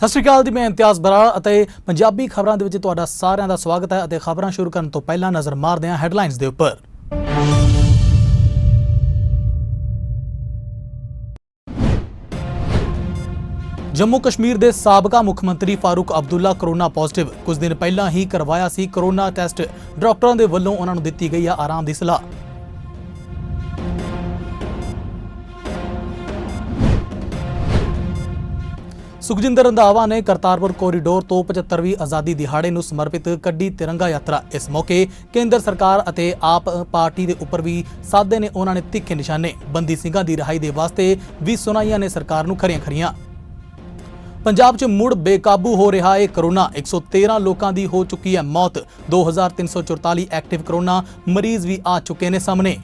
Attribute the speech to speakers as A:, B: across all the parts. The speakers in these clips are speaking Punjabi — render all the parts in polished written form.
A: ਸਤਿ ਸ਼੍ਰੀ ਅਕਾਲ ਜੀ, ਮੈਂ ਇਮਤਿਆਜ਼ ਬਰਾੜ ਅਤੇ ਪੰਜਾਬੀ ਖਬਰਾਂ ਦੇ ਵਿੱਚ ਤੁਹਾਡਾ ਸਾਰਿਆਂ ਦਾ ਸਵਾਗਤ ਹੈ ਅਤੇ ਖਬਰਾਂ ਸ਼ੁਰੂ ਕਰਨ ਤੋਂ ਪਹਿਲਾਂ ਨਜ਼ਰ ਮਾਰਦੇ ਹਾਂ ਹੈਡਲਾਈਨਸ ਦੇ ਉੱਪਰ। जम्मू कश्मीर के साबका मुख्यमंत्री फारूक अब्दुल्ला कोरोना पॉजिटिव। कुछ दिन पहला ही करवाया सी कोरोना टैसट। डॉक्टरों के वलों उन्होंने दी गई है आराम की सलाह। सुखजिंदर रंधावा ने करतारपुर कॉरीडोर तो 75वीं आज़ादी दिहाड़े नूं समर्पित कड्डी तिरंगा यात्रा। इस मौके केंद्र सरकार अते आप पार्टी के उपर भी साधे ने उन्होंने तिखे निशाने। बंदी सिंघां दी रिहाई दे वास्ते भी सुनाईयां ने सरकार नूं खरियां खरियां। पंजाब च मुड़ बेकाबू हो रहा है कोरोना। 113 लोगों की हो चुकी है मौत। 2344 एक्टिव कोरोना मरीज भी आ चुके हैं सामने।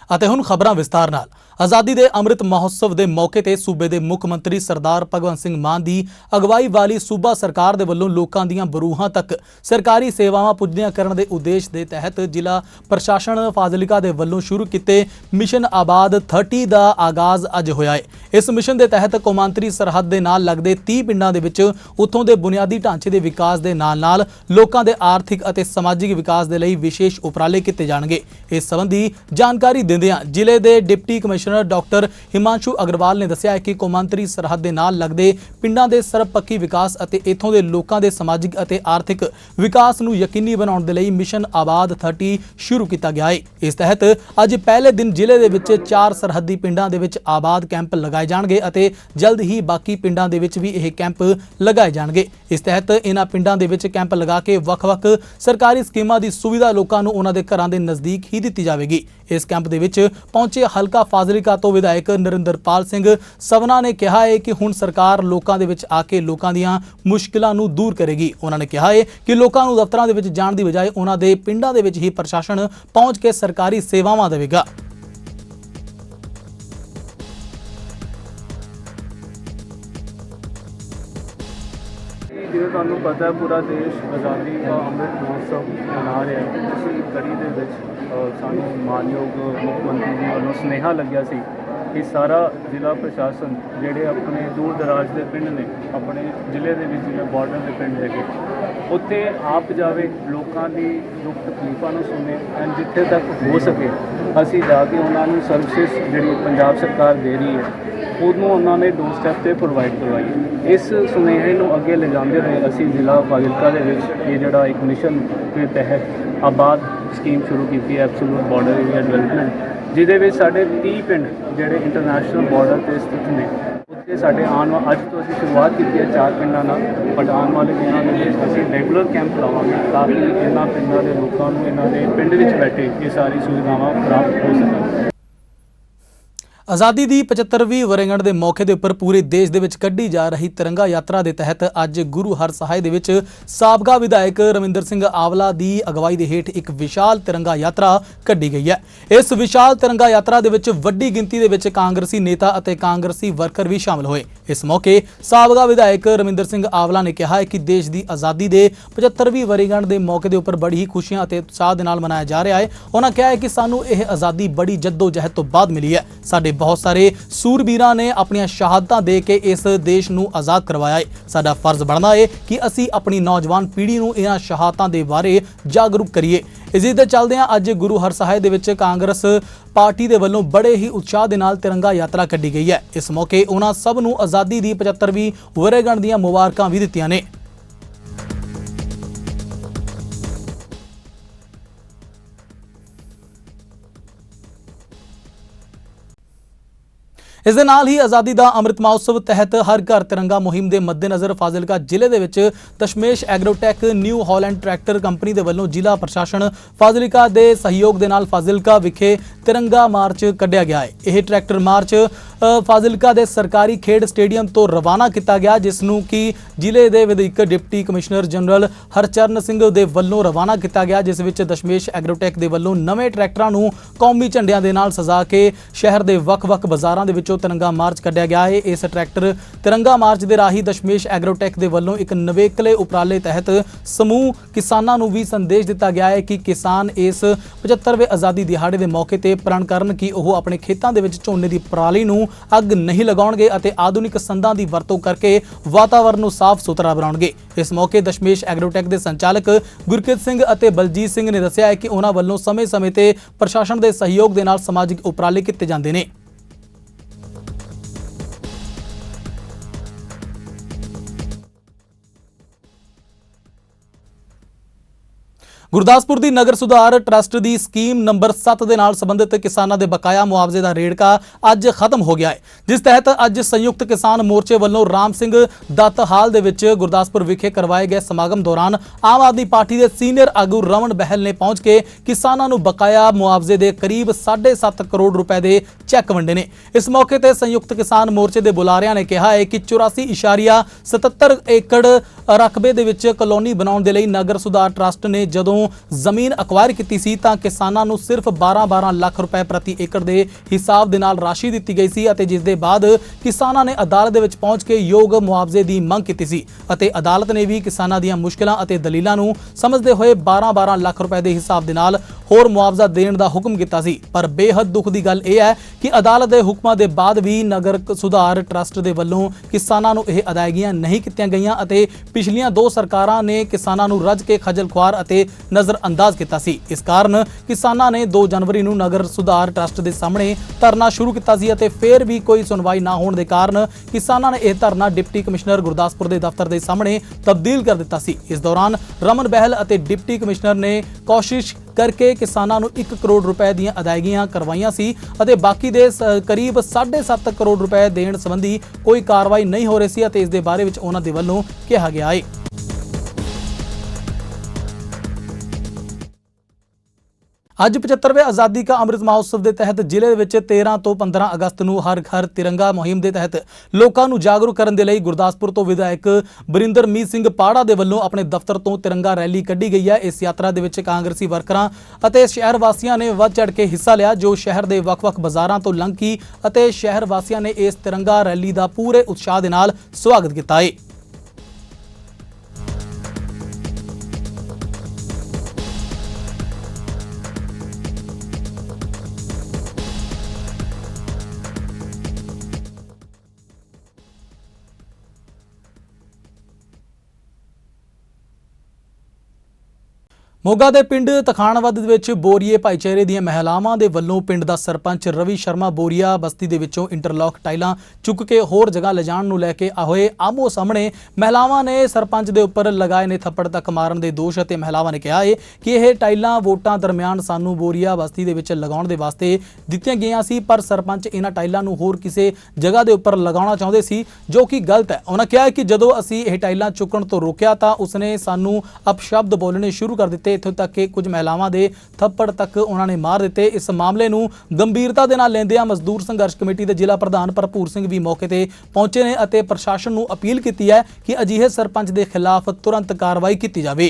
A: ਅਤੇ ਹੁਣ ਖਬਰਾਂ ਵਿਸਤਾਰ ਨਾਲ। आज़ादी के अमृत महोत्सव के मौके ते सूबे के मुख मंत्री सरदार भगवंत सिंह मान की अगवाई वाली सूबा सरकार के वलों लोगों दीआं बरूहां तक सरकारी सेवावां पुजदियां करन दे उद्देश के तहत जिला प्रशासन फाजिलका के वलों शुरू किए मिशन आबाद 30 का आगाज अज होया है। इस मिशन के तहत कौमांतरी सरहद के नाल लगदे 30 पिंडां दे विच उत्थों के बुनियादी ढांचे के विकास के नाल लोगों के आर्थिक और समाजिक विकास के लिए विशेष उपराले किए जाणगे। इस संबंधी जानकारी दिंदियां जिले के deputy commissioner doctor Himanshu Agarwal ने दस्सिया है कि कौमांतरी सरहद के नाल लगदे पिंडां दे सरबपक्की विकास अते इत्थों दे लोकां दे समाजिक अते आर्थिक विकास नूं यकीनी बनाउण दे लई मिशन आबाद 30 शुरू किया गया है। इस तहत अज पहले दिन जिले दे विच 4 सरहदी पिंडां दे विच आबाद कैंप लगाए जाणगे अते जल्द ही बाकी पिंडां दे विच भी यह कैंप लगाए जाणगे। इस तहत इन्हां पिंडां दे विच कैंप लगा के वख-वख सरकारी स्कीमां दी सुविधा लोकां नूं उन्हां दे घरां दे नज़दीक ही दित्ती जावेगी। इस कैंप दे विच पहुंचे हलका फाजिलका तो विधायक नरिंदरपाल सिंह सवना ने कहा है कि हुण सरकार लोकां दे विच आके लोकां दीआं मुश्किलां नूं दूर करेगी। उन्होंने कहा है कि लोकां नूं दफ्तरां दे विच जाण दी बजाय उन्हां दे पिंडां दे विच ही प्रशासन पहुंच के सरकारी सेवावां देवेगा।
B: जिवें तुहानूं पता है पूरा देश आज़ादी का अमृत महोत्सव मना रहा है। उसी कड़ी दे विच सानूं मानयोग मुख मंत्री जी वालों सुनेहा लग्या सी कि सारा जिला प्रशासन जिहड़े अपने दूर दराज के पिंड ने अपने जिले के जिवें बॉर्डर के पिंड है उत्थे आप जावे लोगों की दुख तकलीफां नूं सुने एंड जिथे तक हो सके असीं जाके उन्होंने सर्विसिस जिहड़ी पंजाब सरकार दे रही है उन्होंने उन्होंने डोर स्टैप पर प्रोवाइड करवाई। इस सुनेहे नूं अगे ले जांदे होए असीं जिला फाजिलका दे विच ये जिहड़ा एक मिशन के तहत आबाद स्कीम शुरू की है एब्सोल्यूट बॉर्डर एरिया डेवलपमेंट जिहदे विच साडे 30 पिंड जिहड़े इंटरनेशनल बॉर्डर ते स्थित ने उत्थे साडे अज तो असीं शुरुआत की है 4 पिंडां नाल बट आने वाले दिनों दे विच असीं रेगुलर कैंप लावांगे ताकि इन्हां पिंडां दे लोकां नूं इन्हां दे पिंड विच बैठे ये सारी सुविधावां प्राप्त हो सकन।
A: आज़ादी की 75वीं वर्षगांठ के मौके के उपर पूरे देश के कढ़ी जा रही तिरंगा यात्रा के तहत अज गुरु हर सहाय के साबका विधायक रविंदर सिंह आवला की अगवाई के हेठ एक विशाल तिरंगा यात्रा कढ़ी गई है। इस विशाल तिरंगा यात्रा के वड्डी गिनती के कांग्रेसी नेता और कांग्रेसी वर्कर भी शामिल हुए। इस मौके साबका विधायक रविंदर सिंह आवला ने कहा है कि देश की आज़ादी के 75वीं वर्षगांठ के मौके के उपर बड़ी ही खुशियां और उत्साह के नाल मनाया जा रहा है। उन्होंने कहा है कि सानू यह आज़ादी बड़ी जद्दोजहद तो बाद मिली है। साडे बहुत सारे सूरबीरां ने अपनी शहादतां दे के इस देश नूं आज़ाद करवाया है। साडा फर्ज बनदा है कि असीं अपनी नौजवान पीढ़ी नूं इन्हां शहादतां दे बारे जागरूक करिए। इस दे चलदिआं अज गुरु हर सहाय दे विच कांग्रेस पार्टी दे वल्लों बड़े ही उत्साह दे नाल तिरंगा यात्रा कड्ढी गई है। इस मौके उन्हां सब नूं आज़ादी दी 75वीं वर्षगांठ दीआं मुबारकां भी दित्तिआं ने। इस दे नाल ही आज़ादी का अमृत महोत्सव तहत हर घर तिरंगा मुहिम के मद्देनज़र फाजिलका जिले के विच दशमेश एग्रोटैक न्यू हॉलैंड ट्रैक्टर कंपनी के वल्लों जिला प्रशासन फाजिलका के सहयोग के नाल फाजिलका विखे तिरंगा मार्च कढ़िया गया है। यह ट्रैक्टर मार्च फाजिलका के सरकारी खेड स्टेडियम तो रवाना किया गया, जिसनू कि जिले के विधिक deputy commissioner general Harcharan Singh दे वल्लों रवाना किया गया, जिस विच दशमेश एग्रोटेक दे वल्लों नवे ट्रैक्टरां नू कौमी झंडियां दे नाल सजा के शहर के ਵੱਖ-ਵੱਖ बाज़ारां दे विचों तिरंगा मार्च कढ़िया गया है। इस ट्रैक्टर तिरंगा मार्च के राही दशमेश एग्रोटेक के वल्लों एक नवेकले उपराले तहत समूह किसानां नू भी संदेश दिता गया है कि किसान इस 75वें आज़ादी दिहाड़े के मौके ते प्रण करन कि वह अपने खेतों के विच झोने की पराली नू अग नहीं लगाउणगे अते आधुनिक संदां की वरतों करके वातावरण नू साफ सुथरा बनाउणगे। इस मौके दशमेश एग्रोटेक के संचालक गुरकीरत सिंह अते बलजीत सिंह ने दस्सिया है कि उन्हां वल्लों समय-समय ते प्रशासन के सहयोग के नाल समाजिक उपराले कीते जांदे ने। गुरदासपुर की नगर सुधार ट्रस्ट की स्कीम नंबर 7 के नाल संबंधित किसानों के बकाया मुआवजे का रेड़का अज खत्म हो गया है, जिस तहत अज संयुक्त किसान मोर्चे वालों राम सिंह दत्त हाल दे विच गुरदासपुर विखे करवाए गए समागम दौरान आम आदमी पार्टी के सीनियर आगू रमन बहल ने पहुंच के किसानों को बकाया मुआवजे के करीब 7.5 करोड़ रुपए के चैक वंडे ने। इस मौके पर संयुक्त किसान मोर्चे के बुलारियां ने कहा है कि 84.77 एकड़ रकबे दे विच कॉलोनी बनाउण दे लई नगर सुधार ट्रस्ट ने जदों जमीन अक्वायर की सी तां किसानां नूं सिर्फ 12-12 लाख रुपए प्रति एकड़ के हिसाब दे नाल राशि दी गई सी अते जिस दे बाद किसानां ने अदालत दे विच पहुंच के योग मुआवजे की मंग की सी अते अदालत ने भी किसानां दीआं मुश्किलां अते दलीलां नूं समझदे होए 12-12 लाख रुपए के हिसाब दे नाल होर मुआवजा देण दा हुक्म कीता सी। पर बेहद दुख की गल यह है कि अदालत के हुक्मां दे बाद भी नगर सुधार ट्रस्ट के वल्लों किसानां नूं यह अदायगियां नहीं कीतियां गईयां अते पिछलियां 2 सरकारां ने किसानां नूं रज के खजल खुआर अते नज़रअंदाज किया सी। इस कारण किसानां ने 2 जनवरी नूं नगर सुधार ट्रस्ट के सामने धरना शुरू किया सी अते फिर भी कोई सुनवाई ना होने के कारण किसानां ने यह धरना डिप्टी कमिश्नर गुरदासपुर के दफ्तर के सामने तब्दील कर दिता सी। इस दौरान रमन बहल अते डिप्टी कमिश्नर ने कोशिश करके किसानां नूं 1 करोड़ रुपए दी अदायगियां करवाइयां सी अते बाकी दे करीब 7.5 करोड़ रुपए देण संबंधी कोई कार्रवाई नहीं हो रही सी अते इस दे बारे विच उन्हां दे वल्लों कहा गया है। अज 75वें आज़ादी का अमृत महोत्सव के तहत जिले में 13 तो 15 अगस्त को हर घर तिरंगा मुहिम के तहत लोगों को जागरूक करने के लिए गुरदासपुर तो विधायक बरिंदरमीत सिंह पाड़ा के वलों अपने दफ्तर तो तिरंगा रैली कढ़ी गई है। इस यात्रा के कांग्रेसी वर्करां अते शहर वासियों ने वध चढ़ के हिस्सा लिया, जो शहर के ਵੱਖ-ਵੱਖ बाजारों तो लंघी अते शहर वासियों ने इस तिरंगा रैली का पूरे उत्साह के नाल स्वागत किया है। मोगा के पिंड तखाणवद विच बोरीए भाईचारे दी महिलावां दे वल्लों पिंड दा सरपंच रवि शर्मा बोरीआ बस्ती दे विचों इंटरलॉक टाइलां चुक के होर जगह ले जाण नूं लैके होए आमो सामने महिलावां ने सरपंच दे उपर लगाए ने थप्पड़ तक मारन दे दोष अते महिलावां ने कहा है कि यह टाइलां वोटां दरमियान सानू बोरीआ बस्ती दे विच लगाउण दे वास्ते दित्तियां गईयां सी, पर सरपंच इन्हां टाइलां नूं होर किसी जगह के उपर लगाउणा चाहुंदे सी, जो कि गलत है। उन्होंने कहा कि जदों असीं यह टाइलां चुकण तो रोकिया तां उसने सानू अपशब्द बोलने शुरू कर दिते, इत्थों तक कि कुछ महिलावां दे थप्पड़ तक उन्होंने मार दिते। इस मामले नूं गंभीरता दे नाल लैंदिआं मजदूर संघर्ष कमेटी के जिला प्रधान भरपूर सिंह भी मौके ते पहुंचे ने अते प्रशासन नूं अपील की है कि अजिहे सरपंच के खिलाफ तुरंत कार्रवाई की जाए।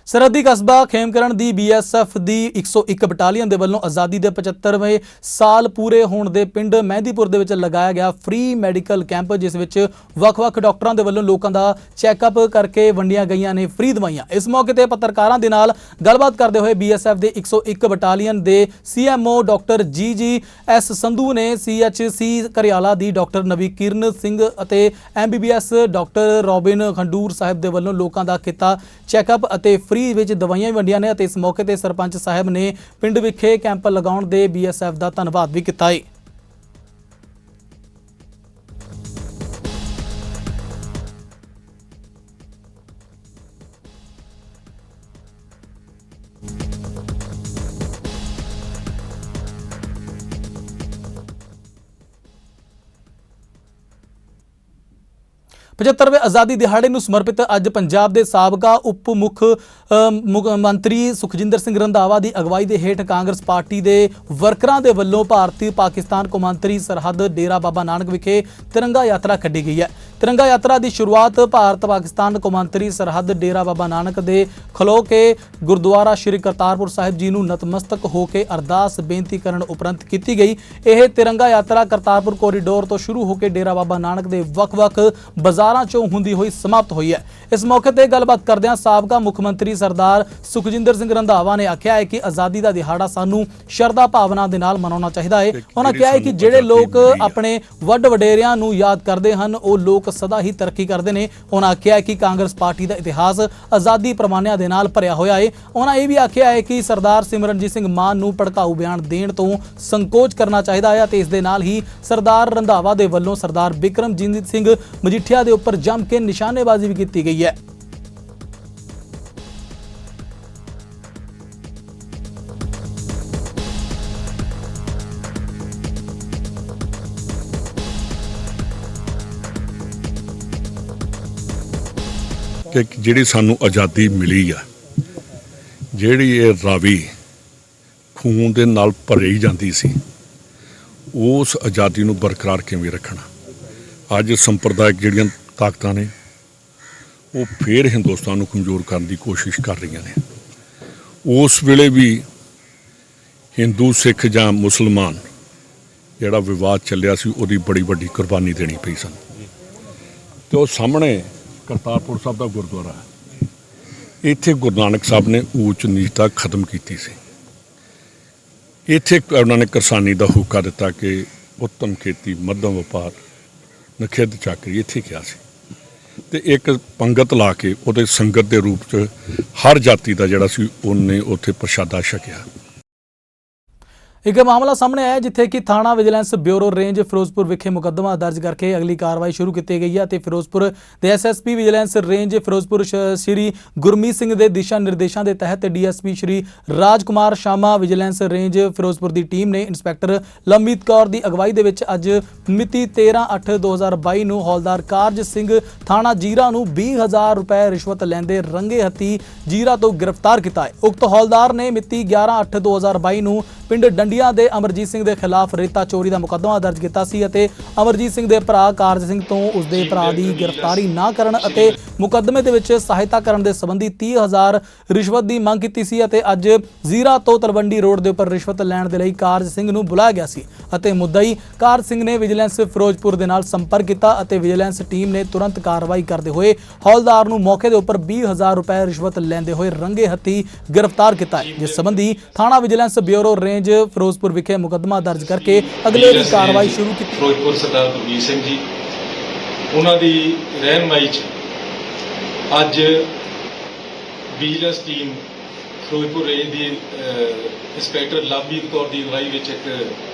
A: सरहदी कस्बा खेमकरण की BSF की 101 बटालीयन के वलों आज़ादी के 75वें साल पूरे होने के पिंड मेहंदीपुर के विच लगाया गया फ्री मैडिकल कैंप, जिस विच ਵੱਖ-ਵੱਖ डॉक्टरों के वलों लोगों का चैकअप करके वंडियां गई ने फ्री दवाइयां। इस मौके पर पत्रकारों के नाल गलबात करते हुए BSF के 101 बटालीयन के CMO डॉक्टर GGS संधू ने CHC घरियाला की डॉक्टर नवीकिरण सिंह अते MBBS doctor robin Khandur Sahib के वलों लोगों का किता चैकअप अते फ्री विच दवाइयां भी वंडियां ने अते इस मौके पर सरपंच साहब ने पिंड विखे कैंप लगाउण दे BSF का धन्नवाद भी किया है। 75ਵੇਂ ਆਜ਼ਾਦੀ ਦਿਹਾੜੇ ਨੂੰ ਸਮਰਪਿਤ ਅੱਜ ਪੰਜਾਬ ਦੇ ਸਾਬਕਾ ਉਪ ਮੁੱਖ ਮੰਤਰੀ ਸੁਖਜਿੰਦਰ ਸਿੰਘ ਰੰਧਾਵਾ ਦੀ ਅਗਵਾਈ ਦੇ ਹੇਠ ਕਾਂਗਰਸ ਪਾਰਟੀ ਦੇ ਵਰਕਰਾਂ ਦੇ ਵੱਲੋਂ ਭਾਰਤੀ ਪਾਕਿਸਤਾਨ ਕੌਮਾਂਤਰੀ ਸਰਹੱਦ ਡੇਰਾ ਬਾਬਾ ਨਾਨਕ ਵਿਖੇ ਤਿਰੰਗਾ ਯਾਤਰਾ ਕੱਢੀ ਗਈ ਹੈ। ਤਿਰੰਗਾ ਯਾਤਰਾ ਦੀ ਸ਼ੁਰੂਆਤ ਭਾਰਤ ਪਾਕਿਸਤਾਨ ਕੌਮਾਂਤਰੀ ਸਰਹੱਦ ਡੇਰਾ ਬਾਬਾ ਨਾਨਕ ਦੇ ਖਲੋ ਕੇ ਗੁਰਦੁਆਰਾ ਸ਼੍ਰੀ ਕਰਤਾਰਪੁਰ ਸਾਹਿਬ ਜੀ ਨੂੰ ਨਤਮਸਤਕ ਹੋ ਕੇ ਅਰਦਾਸ ਬੇਨਤੀ ਕਰਨ ਉਪਰੰਤ ਕੀਤੀ ਗਈ। ਇਹ ਤਿਰੰਗਾ ਯਾਤਰਾ ਕਰਤਾਰਪੁਰ ਕੋਰੀਡੋਰ ਤੋਂ ਸ਼ੁਰੂ ਹੋ ਕੇ ਡੇਰਾ ਬਾਬਾ ਨਾਨਕ ਦੇ ਵੱਖ-ਵੱਖ ਬਾਜ਼ਾਰਾਂ ਚੋਂ ਹੁੰਦੀ ਹੋਈ ਸਮਾਪਤ ਹੋਈ ਹੈ। ਇਸ ਮੌਕੇ ਤੇ ਗੱਲਬਾਤ ਕਰਦਿਆਂ ਸਾਬਕਾ ਮੁੱਖ ਮੰਤਰੀ ਸਰਦਾਰ ਸੁਖਜਿੰਦਰ ਸਿੰਘ ਰੰਧਾਵਾ ਨੇ ਆਖਿਆ ਹੈ ਕਿ ਆਜ਼ਾਦੀ ਦਾ ਦਿਹਾੜਾ ਸਾਨੂੰ ਸ਼ਰਧਾ ਭਾਵਨਾ ਦੇ ਨਾਲ ਮਨਾਉਣਾ ਚਾਹੀਦਾ ਹੈ। ਉਹਨਾਂ ਕਿਹਾ ਹੈ ਕਿ ਜਿਹੜੇ ਲੋਕ ਆਪਣੇ ਵੱਡ ਵਡੇਰਿਆਂ ਨੂੰ ਯਾਦ ਕਰਦੇ ਹਨ ਉਹ ਲੋਕ ਸਦਾ ਹੀ ਤਰੱਕੀ ਕਰਦੇ ਨੇ। ਉਹਨਾਂ ਆਖਿਆ ਹੈ ਕਿ ਕਾਂਗਰਸ ਪਾਰਟੀ ਦਾ ਇਤਿਹਾਸ ਆਜ਼ਾਦੀ ਪ੍ਰਮਾਣਿਆਂ ਦੇ ਨਾਲ ਭਰਿਆ ਹੋਇਆ ਹੈ। ਉਹਨਾਂ ਇਹ ਵੀ ਆਖਿਆ ਹੈ ਕਿ ਸਰਦਾਰ ਸਿਮਰਨਜੀਤ ਸਿੰਘ ਮਾਨ ਨੂੰ ਭੜਕਾਊ ਬਿਆਨ ਦੇਣ ਤੋਂ ਸੰਕੋਚ ਕਰਨਾ ਚਾਹੀਦਾ ਹੈ ਅਤੇ ਇਸ ਦੇ ਨਾਲ ਹੀ ਸਰਦਾਰ ਰੰਧਾਵਾ ਦੇ ਵੱਲੋਂ ਸਰਦਾਰ ਬਿਕਰਮਜੀਤ ਸਿੰਘ ਮਜੀਠੀਆ ਦੇ ਉੱਪਰ ਜੰਮ ਕੇ ਨਿਸ਼ਾਨੇਬਾਜ਼ੀ ਵੀ ਕੀਤੀ ਗਈ ਹੈ।
C: ਕਿ ਜਿਹੜੀ ਸਾਨੂੰ ਆਜ਼ਾਦੀ ਮਿਲੀ ਆ, ਜਿਹੜੀ ਇਹ ਰਾਵੀ ਖੂਨ ਦੇ ਨਾਲ ਭਰੀ ਜਾਂਦੀ ਸੀ, ਉਸ ਆਜ਼ਾਦੀ ਨੂੰ ਬਰਕਰਾਰ ਕਿਵੇਂ ਰੱਖਣਾ। ਅੱਜ ਸੰਪਰਦਾਇਕ ਜਿਹੜੀਆਂ ਤਾਕਤਾਂ ਨੇ ਉਹ ਫੇਰ ਹਿੰਦੁਸਤਾਨ ਨੂੰ ਕਮਜ਼ੋਰ ਕਰਨ ਦੀ ਕੋਸ਼ਿਸ਼ ਕਰ ਰਹੀਆਂ ਨੇ। ਉਸ ਵੇਲੇ ਵੀ ਹਿੰਦੂ ਸਿੱਖ ਜਾਂ ਮੁਸਲਮਾਨ ਜਿਹੜਾ ਵਿਵਾਦ ਚੱਲਿਆ ਸੀ ਉਹਦੀ ਬੜੀ ਵੱਡੀ ਕੁਰਬਾਨੀ ਦੇਣੀ ਪਈ ਸਨ। ਤੇ ਉਹ ਸਾਹਮਣੇ ਕਰਤਾਰਪੁਰ ਸਾਹਿਬ ਦਾ ਗੁਰਦੁਆਰਾ, ਇੱਥੇ ਗੁਰੂ ਨਾਨਕ ਸਾਹਿਬ ਨੇ ਊਚ ਨੀਚਤਾ ਖਤਮ ਕੀਤੀ ਸੀ। ਇੱਥੇ ਉਹਨਾਂ ਨੇ ਕਿਸਾਨੀ ਦਾ ਹੋਕਾ ਦਿੱਤਾ ਕਿ ਉੱਤਮ ਖੇਤੀ, ਮੱਧਮ ਵਪਾਰ, ਨਖਿੱਧ ਚਾਕਰੀ ਇੱਥੇ ਕਿਹਾ ਸੀ। ਤੇ ਇੱਕ ਪੰਗਤ ਲਾ ਕੇ ਉਹਦੇ ਸੰਗਤ ਦੇ ਰੂਪ 'ਚ ਹਰ ਜਾਤੀ ਦਾ ਜਿਹੜਾ ਸੀ ਉਹਨੇ ਉੱਥੇ ਪ੍ਰਸ਼ਾਦਾ ਛਕਿਆ।
A: ਇੱਕ ਮਾਮਲਾ ਸਾਹਮਣੇ ਆਇਆ ਜਿੱਥੇ ਕਿ ਥਾਣਾ ਵਿਜੀਲੈਂਸ ਬਿਊਰੋ ਰੇਂਜ ਫਿਰੋਜ਼ਪੁਰ ਵਿਖੇ ਮੁਕੱਦਮਾ ਦਰਜ ਕਰਕੇ ਅਗਲੀ ਕਾਰਵਾਈ ਸ਼ੁਰੂ ਕੀਤੀ ਗਈ ਹੈ ਤੇ ਫਿਰੋਜ਼ਪੁਰ ਦੇ ਐਸਐਸਪੀ ਵਿਜੀਲੈਂਸ ਰੇਂਜ ਫਿਰੋਜ਼ਪੁਰ ਸ਼੍ਰੀ ਗੁਰਮੀਤ ਸਿੰਘ ਦੇ ਦਿਸ਼ਾ ਨਿਰਦੇਸ਼ਾਂ ਦੇ ਤਹਿਤ ਡੀਐਸਪੀ ਸ਼੍ਰੀ ਰਾਜਕੁਮਾਰ ਸ਼ਾਮਾ ਵਿਜੀਲੈਂਸ ਰੇਂਜ ਫਿਰੋਜ਼ਪੁਰ ਦੀ ਟੀਮ ਨੇ ਇੰਸਪੈਕਟਰ ਲੰਮੀਤ ਕੌਰ ਦੀ ਅਗਵਾਈ ਦੇ ਵਿੱਚ ਅੱਜ ਮਿਤੀ 13/8/2022 ਨੂੰ ਹੌਲਦਾਰ ਕਾਰਜ ਸਿੰਘ ਥਾਣਾ ਜੀਰਾ ਨੂੰ 20,000 ਰੁਪਏ ਰਿਸ਼ਵਤ ਲੈਂਦੇ ਰੰਗੇ ਹੱਥੀ ਜੀਰਾ ਤੋਂ ਗ੍ਰਿਫਤਾਰ ਕੀਤਾ ਹੈ। ਉਕਤ ਹੌਲਦਾਰ ਨੇ ਮਿਤੀ 11/8/2022 ਨੂੰ ਪਿੰਡ ਡੰਡੀਆਂ ਦੇ ਅਮਰਜੀਤ ਸਿੰਘ ਦੇ ਖਿਲਾਫ ਰੇਤਾ ਚੋਰੀ ਦਾ ਮੁਕੱਦਮਾ ਦਰਜ ਕੀਤਾ ਸੀ ਅਤੇ ਅਮਰਜੀਤ ਸਿੰਘ ਦੇ ਭਰਾ ਕਾਰਜ ਸਿੰਘ ਤੋਂ ਉਸ ਦੇ ਭਰਾ ਦੀ ਗ੍ਰਿਫਤਾਰੀ ਨਾ ਕਰਨ ਅਤੇ ਮੁਕੱਦਮੇ ਦੇ ਵਿੱਚ ਸਹਾਇਤਾ ਕਰਨ ਦੇ ਸੰਬੰਧੀ 30,000 ਰਿਸ਼ਵਤ ਦੀ ਮੰਗ ਕੀਤੀ ਸੀ ਅਤੇ ਅੱਜ ਜ਼ੀਰਾ ਤੋਂ ਤਲਵੰਡੀ ਰੋਡ ਦੇ ਉੱਪਰ ਰਿਸ਼ਵਤ ਲੈਣ ਦੇ ਲਈ ਕਾਰਜ ਸਿੰਘ ਨੂੰ ਬੁਲਾਇਆ ਗਿਆ ਸੀ ਅਤੇ ਮੁੱਦਈ ਕਾਰਜ ਸਿੰਘ ਨੇ ਵਿਜੀਲੈਂਸ ਫਿਰੋਜ਼ਪੁਰ ਦੇ ਨਾਲ ਸੰਪਰਕ ਕੀਤਾ ਅਤੇ ਵਿਜੀਲੈਂਸ ਟੀਮ ਨੇ ਤੁਰੰਤ ਕਾਰਵਾਈ ਕਰਦੇ ਹੋਏ ਹੌਲਦਾਰ ਨੂੰ ਮੌਕੇ ਦੇ ਉੱਪਰ 20,000 ਰੁਪਏ ਰਿਸ਼ਵਤ ਲੈਂਦੇ ਹੋਏ ਰੰਗੇ ਹੱਥੀ ਗ੍ਰਿਫਤਾਰ ਕੀਤਾ ਹੈ, ਜਿਸ ਸੰਬੰਧੀ ਥਾਣਾ ਵਿਜੀਲੈਂਸ ਬਿਊਰੋ ਰੇਂਜ ਫਿਰੋਜ਼ਪੁਰ ਵਿਖੇ ਮੁਕੱਦਮਾ ਦਰਜ ਕਰਕੇ ਅਗਲੇ ਦੀ ਕਾਰਵਾਈ ਸ਼ੁਰੂ ਕੀਤੀ।
D: ਫਿਰੋਜ਼ਪੁਰ ਸਰਦਾਰ ਗੁਰਮੀਤ ਸਿੰਘ ਜੀ ਉਹਨਾਂ ਦੀ ਰਹਿਨਮਾਈ 'ਚ ਅੱਜ ਵਿਜੀਲੈਂਸ ਟੀਮ ਫਿਰੋਜ਼ਪੁਰ ਰੇਂਜ ਦੀ ਇੰਸਪੈਕਟਰ ਲਵਮੀਤ ਕੌਰ ਦੀ ਅਗਵਾਈ ਵਿੱਚ ਇੱਕ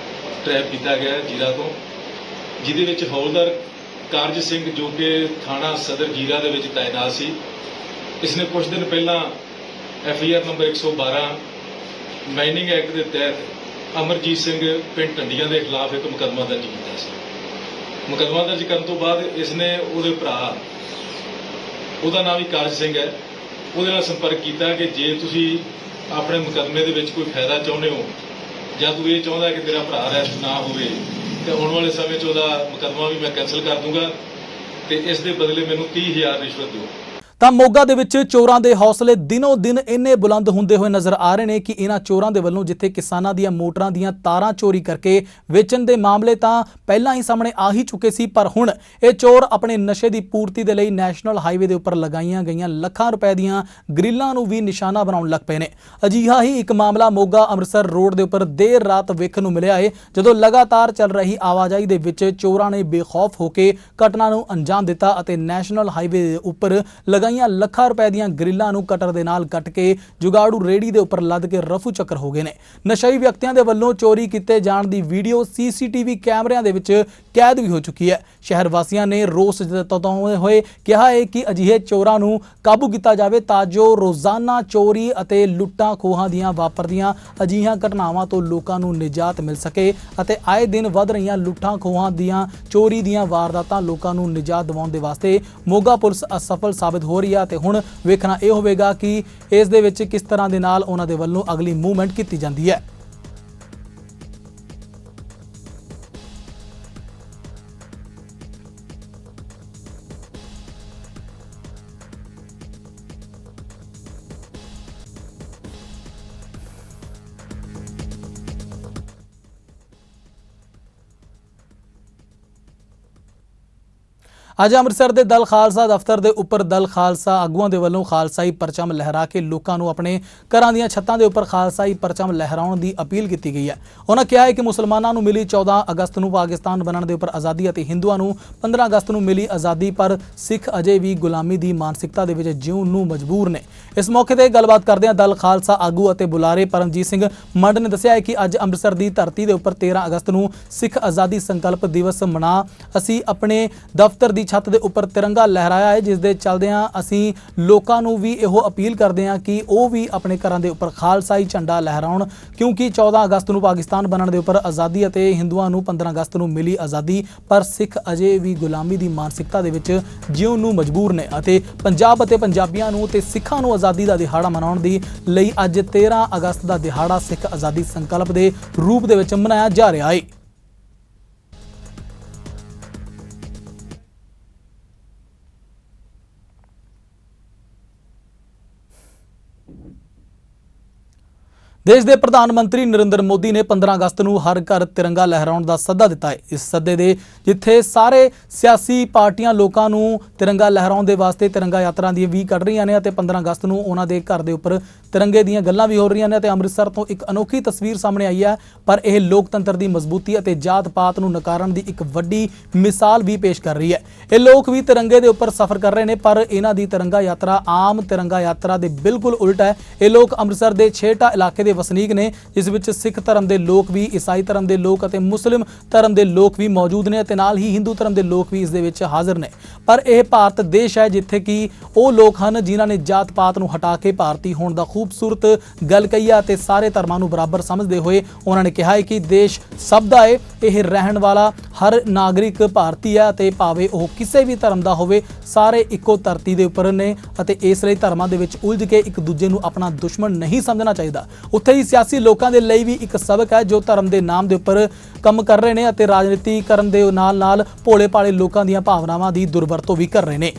D: ਟਰੈਪ ਕੀਤਾ ਗਿਆ ਜੀਰਾ ਤੋਂ, ਜਿਹਦੇ ਵਿੱਚ ਹੌਲਦਾਰ ਕਾਰਜ ਸਿੰਘ ਜੋ ਕਿ ਥਾਣਾ ਸਦਰ ਜੀਰਾ ਦੇ ਵਿੱਚ ਤਾਇਨਾਤ ਸੀ, ਇਸਨੇ ਕੁਝ ਦਿਨ ਪਹਿਲਾਂ FIR ਨੰਬਰ 112 ਮਾਈਨਿੰਗ ਐਕਟ ਦੇ ਤਹਿਤ ਅਮਰਜੀਤ ਸਿੰਘ ਪਿੰਡ ਟੰਡੀਆਂ ਦੇ ਖਿਲਾਫ ਇੱਕ ਮੁਕੱਦਮਾ ਦਰਜ ਕੀਤਾ ਸੀ। ਮੁਕੱਦਮਾ ਦਰਜ ਕਰਨ ਤੋਂ ਬਾਅਦ ਇਸਨੇ ਉਹਦੇ ਭਰਾ, ਉਹਦਾ ਨਾਮ ਵੀ ਕਾਰਜ ਸਿੰਘ ਹੈ, ਉਹਦੇ ਨਾਲ ਸੰਪਰਕ ਕੀਤਾ ਕਿ ਜੇ ਤੁਸੀਂ ਆਪਣੇ ਮੁਕੱਦਮੇ ਦੇ ਵਿੱਚ ਕੋਈ ਫਾਇਦਾ ਚਾਹੁੰਦੇ ਹੋ ਜਾਂ ਤੂੰ ਇਹ ਚਾਹੁੰਦਾ ਕਿ ਤੇਰਾ ਭਰਾ ਅਰੈਸਟ ਨਾ ਹੋਵੇ ਤੇ ਆਉਣ ਵਾਲੇ ਸਮੇਂ 'ਚ ਉਹਦਾ ਮੁਕੱਦਮਾ ਵੀ ਮੈਂ ਕੈਂਸਲ ਕਰ ਦੂੰਗਾ ਤੇ ਇਸ ਦੇ ਬਦਲੇ ਮੈਨੂੰ 30,000 ਰਿਸ਼ਵਤ ਦਿਓ।
A: ਤਾਂ ਮੋਗਾ ਦੇ ਵਿੱਚ ਚੋਰਾਂ ਦੇ ਹੌਸਲੇ ਦਿਨੋਂ ਦਿਨ ਇੰਨੇ ਬੁਲੰਦ ਹੁੰਦੇ ਹੋਏ ਨਜ਼ਰ ਆ ਰਹੇ ਨੇ ਕਿ ਇਹਨਾਂ ਚੋਰਾਂ ਦੇ ਵੱਲੋਂ ਜਿੱਥੇ ਕਿਸਾਨਾਂ ਦੀਆਂ ਮੋਟਰਾਂ ਦੀਆਂ ਤਾਰਾਂ ਚੋਰੀ ਕਰਕੇ ਵੇਚਣ ਦੇ ਮਾਮਲੇ ਤਾਂ ਪਹਿਲਾਂ ਹੀ ਸਾਹਮਣੇ ਆ ਹੀ ਚੁੱਕੇ ਸੀ, ਪਰ ਹੁਣ ਇਹ ਚੋਰ ਆਪਣੇ ਨਸ਼ੇ ਦੀ ਪੂਰਤੀ ਦੇ ਲਈ ਨੈਸ਼ਨਲ ਹਾਈਵੇ ਦੇ ਉੱਪਰ ਲਗਾਈਆਂ ਗਈਆਂ ਲੱਖਾਂ ਰੁਪਏ ਦੀਆਂ ਗ੍ਰਿਲਾਂ ਨੂੰ ਵੀ ਨਿਸ਼ਾਨਾ ਬਣਾਉਣ ਲੱਗ ਪਏ ਨੇ। ਅਜਿਹਾ ਹੀ ਇੱਕ ਮਾਮਲਾ ਮੋਗਾ ਅੰਮ੍ਰਿਤਸਰ ਰੋਡ ਦੇ ਉੱਪਰ ਦੇਰ ਰਾਤ ਵੇਖਣ ਨੂੰ ਮਿਲਿਆ ਹੈ, ਜਦੋਂ ਲਗਾਤਾਰ ਚੱਲ ਰਹੀ ਆਵਾਜਾਈ ਦੇ ਵਿੱਚ ਚੋਰਾਂ ਨੇ ਬੇਖੌਫ ਹੋ ਕੇ ਘਟਨਾ ਨੂੰ ਅੰਜਾਮ ਦਿੱਤਾ ਅਤੇ ਨੈਸ਼ਨਲ ਹਾਈਵੇ ਦੇ ਉੱਪਰ ਲੱਖਾਂ ਰੁਪਏ ਦੀਆਂ ਗ੍ਰਿਲਾਂ ਨੂੰ ਕਟਰ ਦੇ ਨਾਲ ਕੱਟ ਕੇ ਜੁਗਾੜੂ ਰੇੜੀ ਦੇ ਉੱਪਰ ਲੱਦ ਕੇ ਰਫੂ ਚੱਕਰ ਹੋ ਗਏ ਨੇ। ਨਸ਼ਈ ਵਿਅਕਤੀਆਂ ਦੇ ਵੱਲੋਂ ਚੋਰੀ ਕੀਤੇ ਜਾਣ ਦੀ ਵੀਡੀਓ CCTV ਕੈਮਰਿਆਂ ਦੇ ਵਿੱਚ कैद भी हो चुकी है। शहर वासियों ने रोस जताਉਂਦੇ ਹੋਏ ਕਿਹਾ ਹੈ ਕਿ ਅਜਿਹੇ ਚੋਰਾਂ ਨੂੰ ਕਾਬੂ ਕੀਤਾ ਜਾਵੇ ਤਾਂ ਜੋ ਰੋਜ਼ਾਨਾ ਚੋਰੀ ਅਤੇ ਲੁੱਟਾਂ ਖੋਹਾਂ ਦੀਆਂ ਵਾਪਰਦੀਆਂ ਅਜਿਹੀਆਂ ਘਟਨਾਵਾਂ ਤੋਂ ਲੋਕਾਂ ਨੂੰ ਨਿਜਾਤ ਮਿਲ ਸਕੇ ਅਤੇ ਆਏ ਦਿਨ ਵੱਧ ਰਹੀਆਂ ਲੁੱਟਾਂ ਖੋਹਾਂ ਦੀਆਂ ਚੋਰੀ ਦੀਆਂ ਵਾਰਦਾਤਾਂ ਲੋਕਾਂ ਨੂੰ ਨਿਜਾਤ ਦਿਵਾਉਣ ਦੇ ਵਾਸਤੇ ਮੋਗਾ ਪੁਲਿਸ ਅਸਫਲ ਸਾਬਿਤ ਹੋ ਰਹੀ ਹੈ ਤੇ ਹੁਣ ਵੇਖਣਾ ਇਹ ਹੋਵੇਗਾ ਕਿ ਇਸ ਦੇ ਵਿੱਚ ਕਿਸ ਤਰ੍ਹਾਂ ਦੇ ਨਾਲ ਉਹਨਾਂ ਦੇ ਵੱਲੋਂ ਅਗਲੀ ਮੂਵਮੈਂਟ ਕੀਤੀ ਜਾਂਦੀ ਹੈ। ਅੱਜ ਅੰਮ੍ਰਿਤਸਰ ਦੇ ਦਲ ਖਾਲਸਾ ਦਫ਼ਤਰ ਦੇ ਉੱਪਰ ਦਲ ਖਾਲਸਾ ਆਗੂਆਂ ਦੇ ਵੱਲੋਂ ਖਾਲਸਾਈ ਪਰਚਮ ਲਹਿਰਾ ਕੇ ਲੋਕਾਂ ਨੂੰ ਆਪਣੇ ਘਰਾਂ ਦੀਆਂ ਛੱਤਾਂ ਦੇ ਉੱਪਰ ਖਾਲਸਾਈ ਪਰਚਮ ਲਹਿਰਾਉਣ ਦੀ ਅਪੀਲ ਕੀਤੀ ਗਈ ਹੈ। ਉਹਨਾਂ ਕਿਹਾ ਹੈ ਕਿ ਮੁਸਲਮਾਨਾਂ ਨੂੰ ਮਿਲੀ 14 ਅਗਸਤ ਨੂੰ ਪਾਕਿਸਤਾਨ ਬਣਨ ਦੇ ਉੱਪਰ ਆਜ਼ਾਦੀ ਅਤੇ ਹਿੰਦੂਆਂ ਨੂੰ 15 ਅਗਸਤ ਨੂੰ ਮਿਲੀ ਆਜ਼ਾਦੀ, ਪਰ ਸਿੱਖ ਅਜੇ ਵੀ ਗੁਲਾਮੀ ਦੀ ਮਾਨਸਿਕਤਾ ਦੇ ਵਿੱਚ ਜਿਉਣ ਨੂੰ ਮਜਬੂਰ ਨੇ। ਇਸ ਮੌਕੇ ਤੇ ਗੱਲਬਾਤ ਕਰਦਿਆਂ ਦਲ ਖਾਲਸਾ ਆਗੂ ਅਤੇ ਬੁਲਾਰੇ ਪਰਮਜੀਤ ਸਿੰਘ ਮੰਡ ਨੇ ਦੱਸਿਆ ਹੈ ਕਿ ਅੱਜ ਅੰਮ੍ਰਿਤਸਰ ਦੀ ਧਰਤੀ ਦੇ ਉੱਪਰ 13 ਅਗਸਤ ਨੂੰ ਸਿੱਖ ਆਜ਼ਾਦੀ ਸੰਕਲਪ ਦਿਵਸ ਮਨਾ ਅਸੀਂ ਆਪਣੇ ਦਫ਼ਤਰ ਦੀ ਛੱਤ ਦੇ ਉੱਪਰ ਤਿਰੰਗਾ ਲਹਿਰਾਇਆ ਹੈ, ਜਿਸ ਦੇ ਚੱਲਦਿਆਂ ਅਸੀਂ ਲੋਕਾਂ ਨੂੰ ਵੀ ਇਹੋ ਅਪੀਲ ਕਰਦੇ ਹਾਂ ਕਿ ਉਹ ਵੀ ਆਪਣੇ ਘਰਾਂ ਦੇ ਉੱਪਰ ਖਾਲਸਾਈ ਝੰਡਾ ਲਹਿਰਾਉਣ, ਕਿਉਂਕਿ 14 ਅਗਸਤ ਨੂੰ ਪਾਕਿਸਤਾਨ ਬਣਨ ਦੇ ਉੱਪਰ ਆਜ਼ਾਦੀ ਅਤੇ ਹਿੰਦੂਆਂ ਨੂੰ 15 ਅਗਸਤ ਨੂੰ ਮਿਲੀ ਆਜ਼ਾਦੀ, ਪਰ ਸਿੱਖ ਅਜੇ ਵੀ ਗੁਲਾਮੀ ਦੀ ਮਾਨਸਿਕਤਾ ਦੇ ਵਿੱਚ ਜਿਉਣ ਨੂੰ ਮਜਬੂਰ ਨੇ ਅਤੇ ਪੰਜਾਬ ਅਤੇ ਪੰਜਾਬੀਆਂ ਨੂੰ ਤੇ ਸਿੱਖਾਂ ਨੂੰ ਆਜ਼ਾਦੀ ਦਾ ਦਿਹਾੜਾ ਮਨਾਉਣ ਦੀ ਲਈ ਅੱਜ 13 ਅਗਸਤ ਦਾ ਦਿਹਾੜਾ ਸਿੱਖ ਆਜ਼ਾਦੀ ਸੰਕਲਪ ਦੇ ਰੂਪ ਦੇ ਵਿੱਚ ਮਨਾਇਆ ਜਾ ਰਿਹਾ ਹੈ। देश के प्रधानमंत्री नरेंद्र मोदी ने 15 अगस्त ਨੂੰ हर घर तिरंगा लहराउण ਦਾ ਸੱਦਾ ਦਿੱਤਾ ਹੈ। ਇਸ ਸੱਦੇ ਦੇ ਜਿੱਥੇ ਸਾਰੇ ਸਿਆਸੀ ਪਾਰਟੀਆਂ ਲੋਕਾਂ ਨੂੰ ਤਿਰੰਗਾ ਲਹਿਰਾਉਣ ਦੇ ਵਾਸਤੇ ਤਿਰੰਗਾ ਯਾਤਰਾ ਦੀਆਂ ਵੀ ਕੱਢ ਰਹੀਆਂ ਨੇ ਅਤੇ 15 ਅਗਸਤ ਨੂੰ ਉਹਨਾਂ ਦੇ ਘਰ ਦੇ ਉੱਪਰ ਤਿਰੰਗੇ ਦੀਆਂ ਗੱਲਾਂ ਵੀ ਹੋ ਰਹੀਆਂ ਨੇ ਅਤੇ ਅੰਮ੍ਰਿਤਸਰ ਤੋਂ ਇੱਕ ਅਨੋਖੀ ਤਸਵੀਰ ਸਾਹਮਣੇ ਆਈ ਹੈ, ਪਰ ਇਹ ਲੋਕਤੰਤਰ ਦੀ ਮਜ਼ਬੂਤੀ ਅਤੇ ਜਾਤ ਪਾਤ ਨੂੰ ਨਕਾਰਨ ਦੀ ਇੱਕ ਵੱਡੀ ਮਿਸਾਲ ਵੀ ਪੇਸ਼ ਕਰ ਰਹੀ ਹੈ। ਇਹ ਲੋਕ ਵੀ ਤਿਰੰਗੇ ਦੇ ਉੱਪਰ ਸਫ਼ਰ ਕਰ ਰਹੇ ਨੇ, ਪਰ ਇਹਨਾਂ ਦੀ ਤਿਰੰਗਾ ਯਾਤਰਾ ਆਮ ਤਿਰੰਗਾ ਯਾਤਰਾ ਦੇ ਬਿਲਕੁਲ ਉਲਟ ਹੈ। ਇਹ ਲੋਕ ਅੰਮ੍ਰਿਤਸਰ ਦੇ ਛੇਹਟਾ ਇਲਾਕੇ ਵਸਨੀਕ ਨੇ, ਜਿਸ ਵਿੱਚ ਸਿੱਖ ਧਰਮ ਦੇ ਲੋਕ ਵੀ, ਈਸਾਈ ਧਰਮ ਦੇ ਲੋਕ ਅਤੇ ਮੁਸਲਿਮ ਧਰਮ ਦੇ ਲੋਕ ਵੀ ਮੌਜੂਦ ਨੇ ਅਤੇ ਨਾਲ ਹੀ ਹਿੰਦੂ ਧਰਮ ਦੇ ਲੋਕ ਵੀ ਇਸ ਦੇ ਵਿੱਚ ਹਾਜ਼ਰ ਨੇ। ਪਰ ਇਹ ਭਾਰਤ ਦੇਸ਼ ਹੈ ਜਿੱਥੇ ਕਿ ਉਹ ਲੋਕ ਹਨ ਜਿਨ੍ਹਾਂ ਨੇ ਜਾਤ ਪਾਤ ਨੂੰ ਹਟਾ ਕੇ ਭਾਰਤੀ ਹੋਣ ਦਾ ਖੂਬਸੂਰਤ ਗੱਲ ਕਹੀ ਹੈ ਅਤੇ ਸਾਰੇ ਧਰਮਾਂ ਨੂੰ ਬਰਾਬਰ ਸਮਝਦੇ ਹੋਏ ਉਹਨਾਂ ਨੇ ਕਿਹਾ ਹੈ ਕਿ ਦੇਸ਼ ਸਭ ਦਾ ਹੈ, ਇਹ ਰਹਿਣ ਵਾਲਾ ਹਰ ਨਾਗਰਿਕ ਭਾਰਤੀ ਹੈ ਅਤੇ ਭਾਵੇਂ ਉਹ ਕਿਸੇ ਵੀ ਧਰਮ ਦਾ ਹੋਵੇ, ਸਾਰੇ ਇੱਕੋ ਧਰਤੀ ਦੇ ਉੱਪਰ ਨੇ ਅਤੇ ਇਸ ਲਈ ਧਰਮਾਂ ਦੇ ਵਿੱਚ ਉਲਝ ਕੇ ਇੱਕ ਦੂਜੇ ਨੂੰ ਆਪਣਾ ਦੁਸ਼ਮਣ ਨਹੀਂ ਸਮਝਣਾ ਚਾਹੀਦਾ। ਉੱਥੇ ਹੀ ਸਿਆਸੀ ਲੋਕਾਂ ਦੇ ਲਈ ਵੀ ਇੱਕ ਸਬਕ ਹੈ ਜੋ ਧਰਮ ਦੇ ਨਾਮ ਦੇ ਉੱਪਰ ਕੰਮ ਕਰ ਰਹੇ ਨੇ ਅਤੇ ਰਾਜਨੀਤੀ ਕਰਨ ਦੇ ਨਾਲ ਭੋਲੇ ਭਾਲੇ ਲੋਕਾਂ ਦੀਆਂ ਭਾਵਨਾਵਾਂ ਦੀ ਦੁਰਵਰਤੋਂ ਵੀ ਕਰ ਰਹੇ ਨੇ।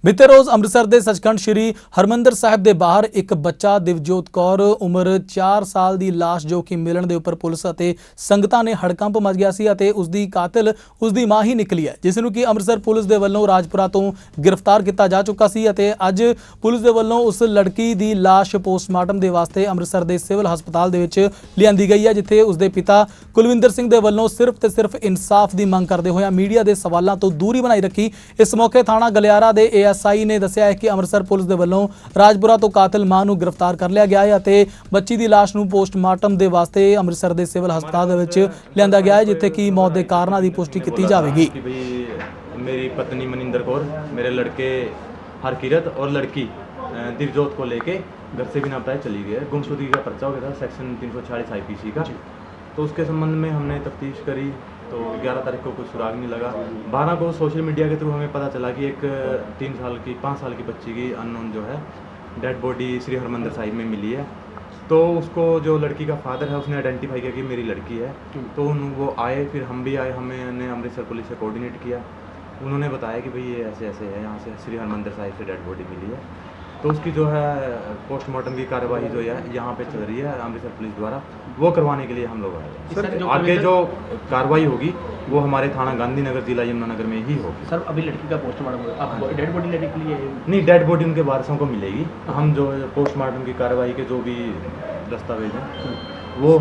A: ਬੀਤੇ ਰੋਜ਼ ਅੰਮ੍ਰਿਤਸਰ ਦੇ ਸੱਚਖੰਡ ਸ਼੍ਰੀ ਹਰਮੰਦਰ ਸਾਹਿਬ ਦੇ ਬਾਹਰ ਇੱਕ ਬੱਚਾ ਦਿਵਜੋਤ ਕੌਰ ਉਮਰ 4 ਸਾਲ ਦੀ ਲਾਸ਼ ਜੋ ਕਿ ਮਿਲਣ ਦੇ ਉੱਪਰ ਪੁਲਿਸ ਅਤੇ ਸੰਗਤਾਂ ਨੇ ਹੜਕੰਪ ਮਚ ਗਿਆ ਸੀ ਅਤੇ ਉਸ ਦੀ ਕਾਤਿਲ ਉਸ ਦੀ ਮਾਂ ਹੀ ਨਿਕਲੀ ਹੈ, ਜਿਸ ਨੂੰ ਕਿ ਅੰਮ੍ਰਿਤਸਰ ਪੁਲਿਸ ਦੇ ਵੱਲੋਂ ਰਾਜਪੁਰਾ ਤੋਂ ਗ੍ਰਿਫਤਾਰ ਕੀਤਾ ਜਾ ਚੁੱਕਾ ਸੀ ਅਤੇ ਅੱਜ ਪੁਲਿਸ ਦੇ ਵੱਲੋਂ ਉਸ ਲੜਕੀ ਦੀ ਲਾਸ਼ ਪੋਸਟਮਾਰਟਮ ਦੇ ਵਾਸਤੇ ਅੰਮ੍ਰਿਤਸਰ ਦੇ ਸਿਵਲ ਹਸਪਤਾਲ ਦੇ ਵਿੱਚ ਲਿਆਂਦੀ ਗਈ ਹੈ, ਜਿੱਥੇ ਉਸ ਦੇ ਪਿਤਾ ਕੁਲਵਿੰਦਰ ਸਿੰਘ ਦੇ ਵੱਲੋਂ ਸਿਰਫ ਤੇ ਸਿਰਫ ਇਨਸਾਫ ਦੀ ਮੰਗ ਕਰਦੇ ਹੋਏ ਮੀਡੀਆ ਦੇ ਸਵਾਲਾਂ ਤੋਂ ਦੂਰੀ ਬਣਾਈ ਰੱਖੀ। ਇਸ ਮੌਕੇ ਥਾਣਾ ਗਲਿਆਰਾ ਦੇ ਐਸਆਈ ਨੇ ਦੱਸਿਆ ਹੈ ਕਿ ਅੰਮ੍ਰਿਤਸਰ ਪੁਲਿਸ ਦੇ ਵੱਲੋਂ ਰਾਜਪੁਰਾ ਤੋਂ ਕਾਤਿਲ ਮਾਂ ਨੂੰ ਗ੍ਰਿਫਤਾਰ ਕਰ ਲਿਆ ਗਿਆ ਹੈ ਅਤੇ ਬੱਚੀ ਦੀ ਲਾਸ਼ ਨੂੰ ਪੋਸਟਮਾਰਟਮ ਦੇ ਵਾਸਤੇ ਅੰਮ੍ਰਿਤਸਰ ਦੇ ਸਿਵਲ ਹਸਪਤਾਲ ਦੇ ਵਿੱਚ ਲਿਆਂਦਾ ਗਿਆ ਹੈ, ਜਿੱਥੇ ਕਿ ਮੌਤ ਦੇ ਕਾਰਨਾਂ ਦੀ ਪੁਸ਼ਟੀ ਕੀਤੀ ਜਾਵੇਗੀ।
E: मेरी पत्नी मनिंदर कौर, मेरे लड़के हरकिरत और लड़की दिवजोत को लेके घर से बिना बताए चली गई है। गुमशुदगी का पर्चा हो गया था सेक्शन 346 IPC का, तो उसके संबंध में हमने तफ्तीश करी तो 11 तारीख को कुछ सुराग नहीं लगा। 12 को सोशल मीडिया के थ्रू हमें पता चला कि एक 5 साल की बच्ची की अननोन जो है डेड बॉडी श्री हरमंदिर साहिब में मिली है। तो उसको जो लड़की का फादर है उसने आइडेंटिफाई किया कि मेरी लड़की है, तो वो आए, फिर हम भी आए, हमने अमृतसर पुलिस से कोऑर्डिनेट किया। उन्होंने बताया कि भाई ये ऐसे ऐसे है, यहाँ से श्री हरमंदिर साहिब से डेड बॉडी मिली है, तो उसकी जो है पोस्टमार्टम की कार्यवाही जो है यहाँ पे चल रही है अमृतसर पुलिस द्वारा, वो करवाने के लिए हम लोग आए हैं। आगे जो कार्रवाई होगी वो हमारे थाना गांधीनगर जिला यमुनानगर में ही होगी।
F: सर अभी लड़की का पोस्टमार्टम अब डेड बॉडी लेने के लिए
E: नहीं, डेड बॉडी उनके वारसों को मिलेगी। हम जो पोस्टमार्टम की कार्रवाई के जो भी दस्तावेज हैं वो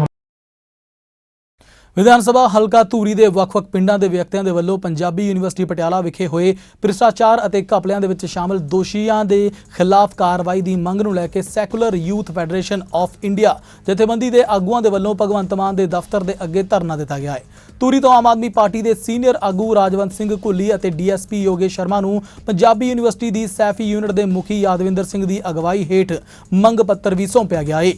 A: ਵਿਧਾਨ ਸਭਾ ਹਲਕਾ ਧੂਰੀ ਦੇ ਵੱਖ-ਵੱਖ ਪਿੰਡਾਂ ਦੇ ਵਿਅਕਤੀਆਂ ਦੇ ਵੱਲੋਂ ਪੰਜਾਬੀ ਯੂਨੀਵਰਸਿਟੀ ਪਟਿਆਲਾ ਵਿਖੇ ਹੋਏ ਭ੍ਰਿਸ਼ਟਾਚਾਰ ਅਤੇ ਘਪਲਿਆਂ ਦੇ ਵਿੱਚ ਸ਼ਾਮਲ ਦੋਸ਼ੀਆਂ ਦੇ ਖਿਲਾਫ ਕਾਰਵਾਈ ਦੀ ਮੰਗ ਨੂੰ ਲੈ ਕੇ secular youth federation of India ਜਥੇਬੰਦੀ ਦੇ ਆਗੂਆਂ ਦੇ ਵੱਲੋਂ ਭਗਵੰਤ ਮਾਨ ਦੇ ਦਫ਼ਤਰ ਦੇ ਅੱਗੇ ਧਰਨਾ ਦਿੱਤਾ ਗਿਆ ਹੈ। ਧੂਰੀ ਤੋਂ ਆਮ ਆਦਮੀ ਪਾਰਟੀ ਦੇ ਸੀਨੀਅਰ ਆਗੂ ਰਾਜਵੰਤ ਸਿੰਘ ਘੁੱਲੀ ਅਤੇ ਡੀਐਸਪੀ ਯੋਗੇਸ਼ ਸ਼ਰਮਾ ਨੂੰ ਪੰਜਾਬੀ ਯੂਨੀਵਰਸਿਟੀ ਦੀ ਸੈਫੀ ਯੂਨਿਟ ਦੇ ਮੁਖੀ ਯਾਦਵਿੰਦਰ ਸਿੰਘ ਦੀ ਅਗਵਾਈ ਹੇਠ ਮੰਗ ਪੱਤਰ ਵੀ ਸੌਂਪਿਆ ਗਿਆ ਹੈ।